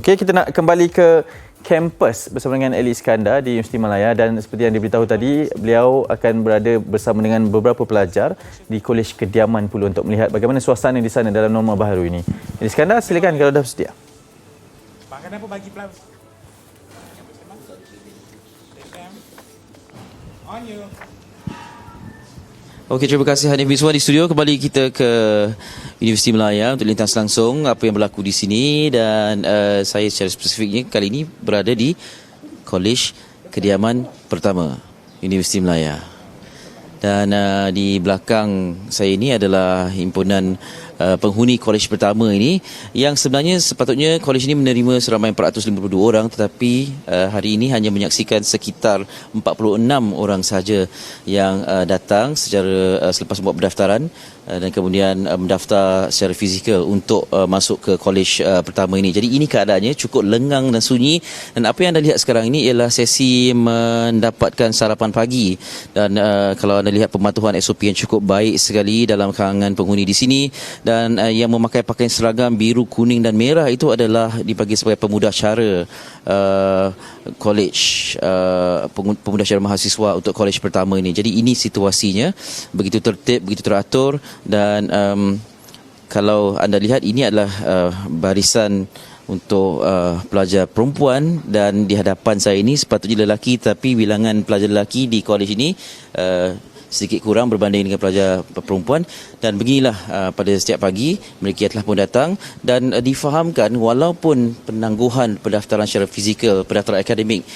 Okey, kita nak kembali ke kampus bersama dengan Ali Iskandar di Universiti Malaya, dan seperti yang diberitahu tadi, beliau akan berada bersama dengan beberapa pelajar di Kolej Kediaman Pulu untuk melihat bagaimana suasana di sana dalam norma baharu ini. Ali Iskandar, silakan kalau dah bersedia. Bang, kenapa bagi pelan? On you. Okey, terima kasih Hanif Miswan di studio. Kembali kita ke Universiti Malaya untuk lintas langsung apa yang berlaku di sini, dan saya secara spesifiknya kali ini berada di Kolej Kediaman Pertama Universiti Malaya. Dan di belakang saya ini adalah himpunan penghuni kolej pertama ini, yang sebenarnya sepatutnya kolej ini menerima seramai 452 orang, tetapi hari ini hanya menyaksikan sekitar 46 orang sahaja yang datang secara selepas buat pendaftaran dan kemudian mendaftar secara fizikal untuk masuk ke kolej pertama ini. Jadi ini keadaannya cukup lengang dan sunyi, dan apa yang anda lihat sekarang ini ialah sesi mendapatkan sarapan pagi, dan kalau anda lihat pematuhan SOP yang cukup baik sekali dalam kalangan penghuni di sini, dan yang memakai pakaian seragam biru, kuning dan merah itu adalah dipanggil sebagai pemudasyara kolej, pemudasyara mahasiswa untuk kolej pertama ini. Jadi ini situasinya, begitu tertib, begitu teratur, dan kalau anda lihat ini adalah barisan untuk pelajar perempuan, dan di hadapan saya ini sepatutnya lelaki, tapi bilangan pelajar lelaki di kolej ini sedikit kurang berbanding dengan pelajar perempuan. Dan beginilah pada setiap pagi mereka telah pun datang, dan difahamkan walaupun penangguhan pendaftaran secara fizikal, pendaftaran akademik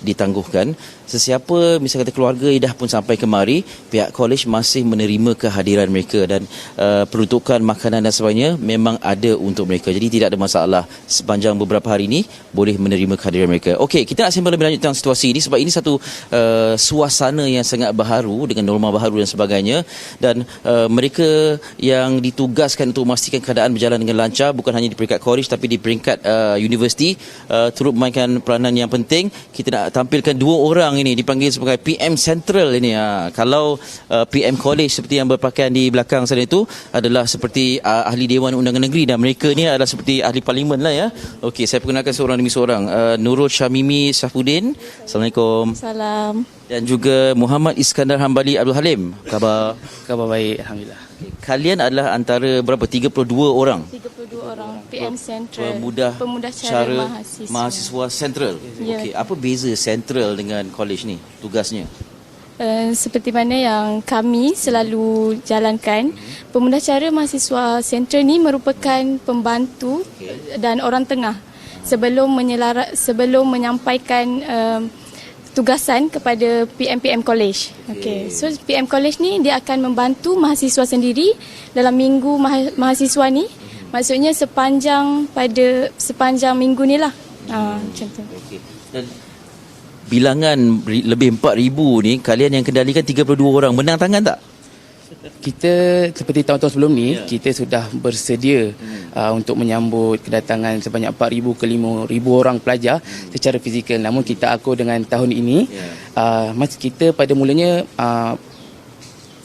ditangguhkan, sesiapa misalnya kata keluarga yang dah pun sampai kemari, pihak kolej masih menerima kehadiran mereka, dan peruntukan makanan dan sebagainya memang ada untuk mereka. Jadi tidak ada masalah, sepanjang beberapa hari ini boleh menerima kehadiran mereka. Okey, kita nak sembang lebih lanjut tentang situasi ini, sebab ini satu suasana yang sangat baharu dengan norma baharu dan sebagainya, dan mereka yang ditugaskan untuk memastikan keadaan berjalan dengan lancar bukan hanya di peringkat kolej tapi di peringkat universiti turut memainkan peranan yang penting. Kita nak tampilkan dua orang ini dipanggil sebagai PM Central ini. Kalau PM College seperti yang berpakaian di belakang sana itu adalah seperti ahli Dewan Undangan Negeri, dan mereka ni adalah seperti ahli parlimen lah ya. Okey, saya perkenalkan seorang demi seorang. Nurul Syamimi Syafuddin. Assalamualaikum. Salam. Dan juga Muhammad Iskandar Hambali Abdul Halim. Khabar Baik, alhamdulillah. kalian adalah antara berapa, 32 orang 32 orang PM Central. Pemudasyara mahasiswa Central. Ya. Okey, apa beza Central dengan kolej ni tugasnya? Seperti mana yang kami selalu jalankan, Pemudasyara Mahasiswa Central ni merupakan pembantu dan orang tengah sebelum menyampaikan tugasan kepada PM College. Okey. So PM College ni dia akan membantu mahasiswa sendiri dalam minggu mahasiswa ni. Maksudnya sepanjang minggu ni lah. Macam tu. Okey. Dan bilangan lebih 4,000 ni kalian yang kendalikan 32 orang. Menang tangan tak? Kita seperti tahun-tahun sebelum ni, kita sudah bersedia untuk menyambut kedatangan sebanyak 4,000 ke 5,000 orang pelajar secara fizikal. Namun kita akur dengan tahun ini, kita pada mulanya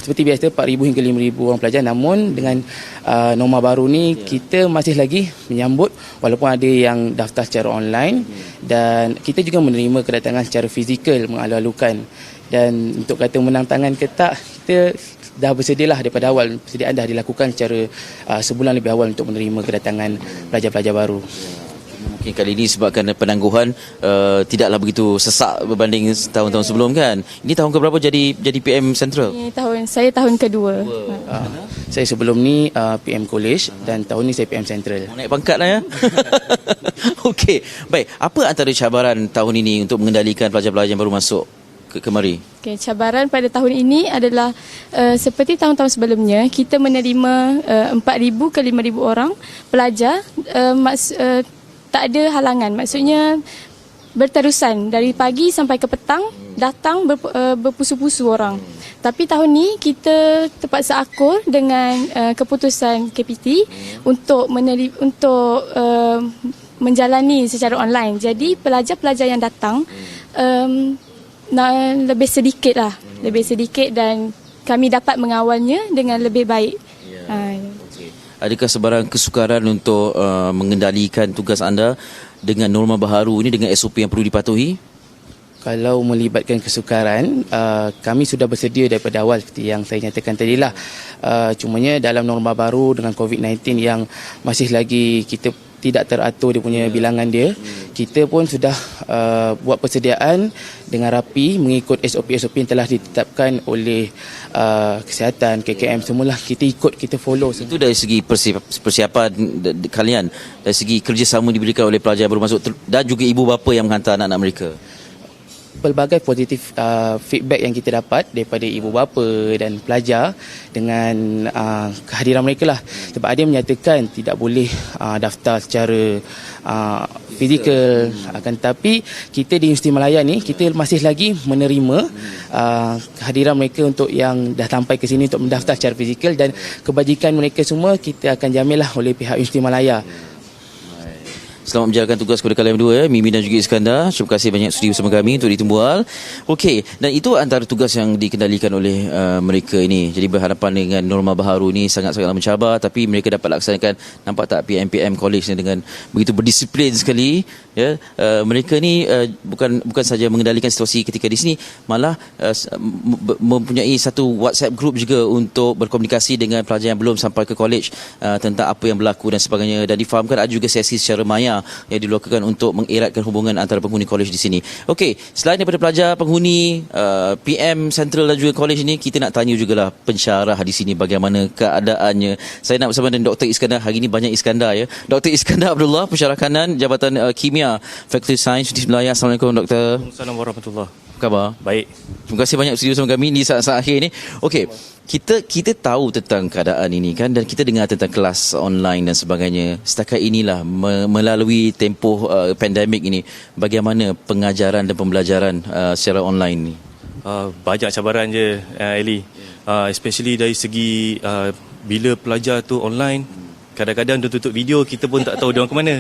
seperti biasa 4,000 hingga 5,000 orang pelajar. Namun dengan norma baru ni, kita masih lagi menyambut walaupun ada yang daftar secara online, dan kita juga menerima kedatangan secara fizikal mengalu-alukan. Dan untuk kata menang tangan ke tak, kita dah bersedialah daripada awal. Persediaan dah dilakukan secara sebulan lebih awal untuk menerima kedatangan pelajar-pelajar baru. Mungkin kali ini sebabkan penangguhan tidaklah begitu sesak berbanding tahun-tahun sebelum kan. Ini tahun keberapa jadi PM Central? Ini saya tahun kedua. Saya sebelum ni PM College, dan tahun ni saya PM Central. Naik pangkat lah ya. Okey, baik. Apa antara cabaran tahun ini untuk mengendalikan pelajar-pelajar yang baru masuk kemari? Okay, cabaran pada tahun ini adalah seperti tahun-tahun sebelumnya, kita menerima 4,000 ke 5,000 orang pelajar, tak ada halangan. Maksudnya berterusan dari pagi sampai ke petang, datang berpusu-pusu orang. Tapi tahun ni kita terpaksa akur dengan keputusan KPT untuk menjalani secara online. Jadi pelajar-pelajar yang datang lebih sedikit, dan kami dapat mengawalnya dengan lebih baik. Okay. adakah sebarang kesukaran untuk mengendalikan tugas anda dengan norma baharu ini, dengan SOP yang perlu dipatuhi? Kalau melibatkan kesukaran, kami sudah bersedia daripada awal seperti yang saya nyatakan tadilah. Cumanya dalam norma baru dengan COVID-19 yang masih lagi kita tidak teratur dia punya bilangan dia, kita pun sudah buat persediaan dengan rapi mengikut SOP-SOP yang telah ditetapkan oleh kesihatan, KKM semualah kita ikut, kita follow. Itu dari segi persiapan kalian, dari segi kerjasama diberikan oleh pelajar yang baru masuk dan juga ibu bapa yang menghantar anak-anak mereka. Pelbagai positif feedback yang kita dapat daripada ibu bapa dan pelajar dengan kehadiran mereka lah. Sebab ada yang menyatakan tidak boleh daftar secara fizikal, akan tetapi kita di Universiti Malaya ni kita masih lagi menerima kehadiran mereka untuk yang dah sampai ke sini untuk mendaftar secara fizikal, dan kebajikan mereka semua kita akan jaminlah oleh pihak Universiti Malaya. Selamat menjalankan tugas kepada kalian berdua, Mimi dan juga Iskandar. Terima kasih banyak sudi bersama kami untuk ditembual. Okey, dan itu antara tugas yang dikendalikan oleh mereka ini. Jadi berhadapan dengan norma baharu ini sangat-sangatlah mencabar, tapi mereka dapat laksanakan. Nampak tak PMPM College ni dengan begitu berdisiplin sekali, ya. Mereka ni bukan saja mengendalikan situasi ketika di sini, malah mempunyai satu WhatsApp group juga untuk berkomunikasi dengan pelajar yang belum sampai ke college tentang apa yang berlaku dan sebagainya, dan difahamkan ada juga sesi secara maya yang dilakukan untuk mengeratkan hubungan antara penghuni college di sini. Okey, selain daripada pelajar, penghuni, PM Central dan juga college ini, kita nak tanya jugalah pensyarah di sini bagaimana keadaannya. Saya nak bersama dengan Dr. Iskandar. Hari ini banyak Iskandar, ya. Dr. Iskandar Abdullah, pensyarah kanan Jabatan Kimia Fakulti Sains Universiti Malaya. Assalamualaikum, Doktor. Assalamualaikum warahmatullahi. Apa khabar? Baik. Terima kasih banyak studio bersama kami di saat-saat akhir ini. Okey, kita tahu tentang keadaan ini kan, dan kita dengar tentang kelas online dan sebagainya. Setakat inilah melalui tempoh pandemik ini, bagaimana pengajaran dan pembelajaran secara online ni? Banyak cabaran je, Eli. Especially dari segi bila pelajar tu online, kadang-kadang dia tutup video, kita pun tak tahu dia orang ke mana.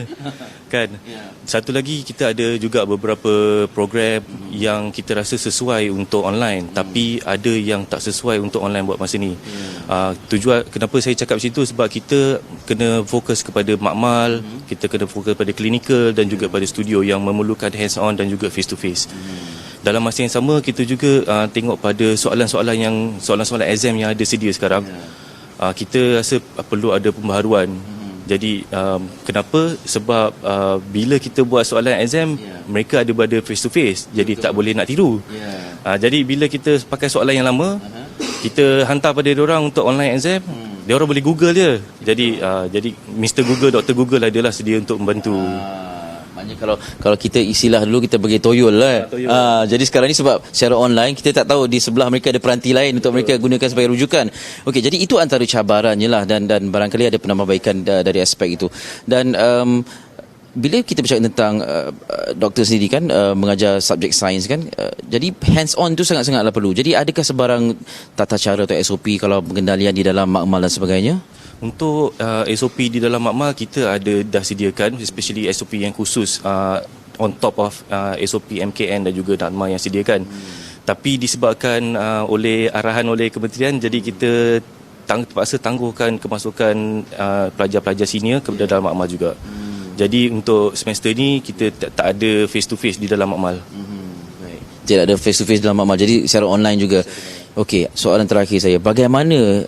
Kan? Satu lagi, kita ada juga beberapa program yang kita rasa sesuai untuk online, tapi ada yang tak sesuai untuk online buat masa ni. Tujuan kenapa saya cakap situ, sebab kita kena fokus kepada makmal, kita kena fokus pada klinikal dan juga pada studio yang memerlukan hands on dan juga face to face. Dalam masa yang sama, kita juga tengok pada soalan-soalan exam yang ada sedia sekarang. Kita rasa perlu ada pembaharuan. Jadi kenapa? Sebab bila kita buat soalan exam, mereka ada berada face to face, jadi tak boleh nak tiru. Jadi bila kita pakai soalan yang lama, kita hantar pada diorang untuk online exam, diorang boleh Google je. Jadi Mr. Google, Dr. Google adalah sedia untuk membantu. Maknanya kalau kita istilah dulu, kita bagi toyol lah. Jadi sekarang ni sebab secara online, kita tak tahu di sebelah mereka ada peranti lain untuk mereka gunakan sebagai rujukan. Okey, jadi itu antara cabarannya lah, dan barangkali ada penambahbaikan dari aspek itu. Dan bila kita bercakap tentang doktor sendiri kan, mengajar subjek sains kan, jadi hands on tu sangat-sangatlah perlu. Jadi adakah sebarang tata cara atau SOP kalau pengendalian di dalam makmal dan sebagainya? Untuk SOP di dalam makmal, kita dah sediakan, especially SOP yang khusus on top of SOP MKN dan juga NADMA yang sediakan. Tapi disebabkan oleh arahan oleh kementerian, jadi kita terpaksa tangguhkan kemasukan pelajar-pelajar senior ke dalam makmal juga. Jadi untuk semester ni kita tak ada face to face di dalam makmal. Tidak ada face to face dalam makmal, jadi secara online juga. Okey, soalan terakhir saya, bagaimana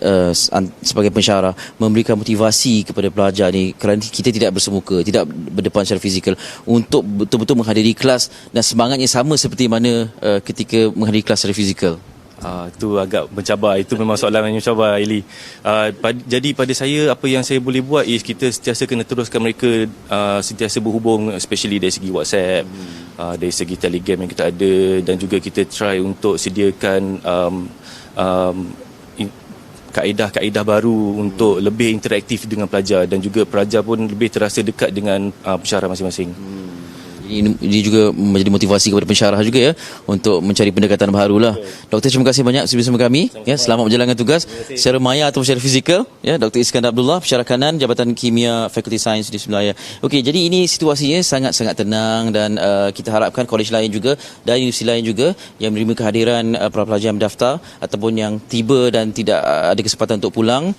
sebagai pensyarah memberikan motivasi kepada pelajar ni, kerana kita tidak bersemuka, tidak berdepan secara fizikal, untuk betul-betul menghadiri kelas dan semangatnya sama seperti mana ketika menghadiri kelas secara fizikal? Itu agak mencabar. Itu memang soalan yang mencabar, Eli. Jadi pada saya, apa yang saya boleh buat is kita sentiasa kena teruskan mereka sentiasa berhubung, especially dari segi WhatsApp, dari segi Telegram yang kita ada, dan juga kita try untuk sediakan kaedah-kaedah baru untuk lebih interaktif dengan pelajar, dan juga pelajar pun lebih terasa dekat dengan pensyarah masing-masing. Ini juga menjadi motivasi kepada pensyarah juga ya untuk mencari pendekatan baru lah. Doktor, terima kasih banyak sudah bersama kami. Ya, selamat menjalankan tugas secara maya atau secara fizikal. Ya, Dr. Iskandar Abdullah, pensyarah kanan Jabatan Kimia Fakulti Sains Universiti Malaya. Okey, jadi ini situasinya sangat-sangat tenang dan kita harapkan kolej lain juga dan universiti lain juga yang menerima kehadiran para pelajar yang mendaftar ataupun yang tiba dan tidak ada kesempatan untuk pulang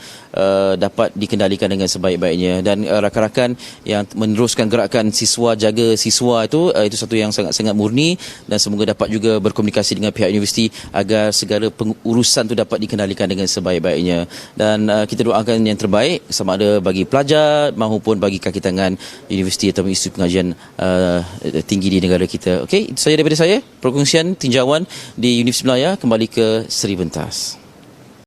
dapat dikendalikan dengan sebaik-baiknya, dan rakan-rakan yang meneruskan gerakan siswa jaga siswa itu satu yang sangat-sangat murni, dan semoga dapat juga berkomunikasi dengan pihak universiti agar segala pengurusan itu dapat dikendalikan dengan sebaik-baiknya, dan kita doakan yang terbaik sama ada bagi pelajar maupun bagi kaki tangan universiti atau institusi pengajian tinggi di negara kita. Okey, itu saja daripada saya, perkongsian tinjauan di Universiti Malaya. Kembali ke Seri Bentas.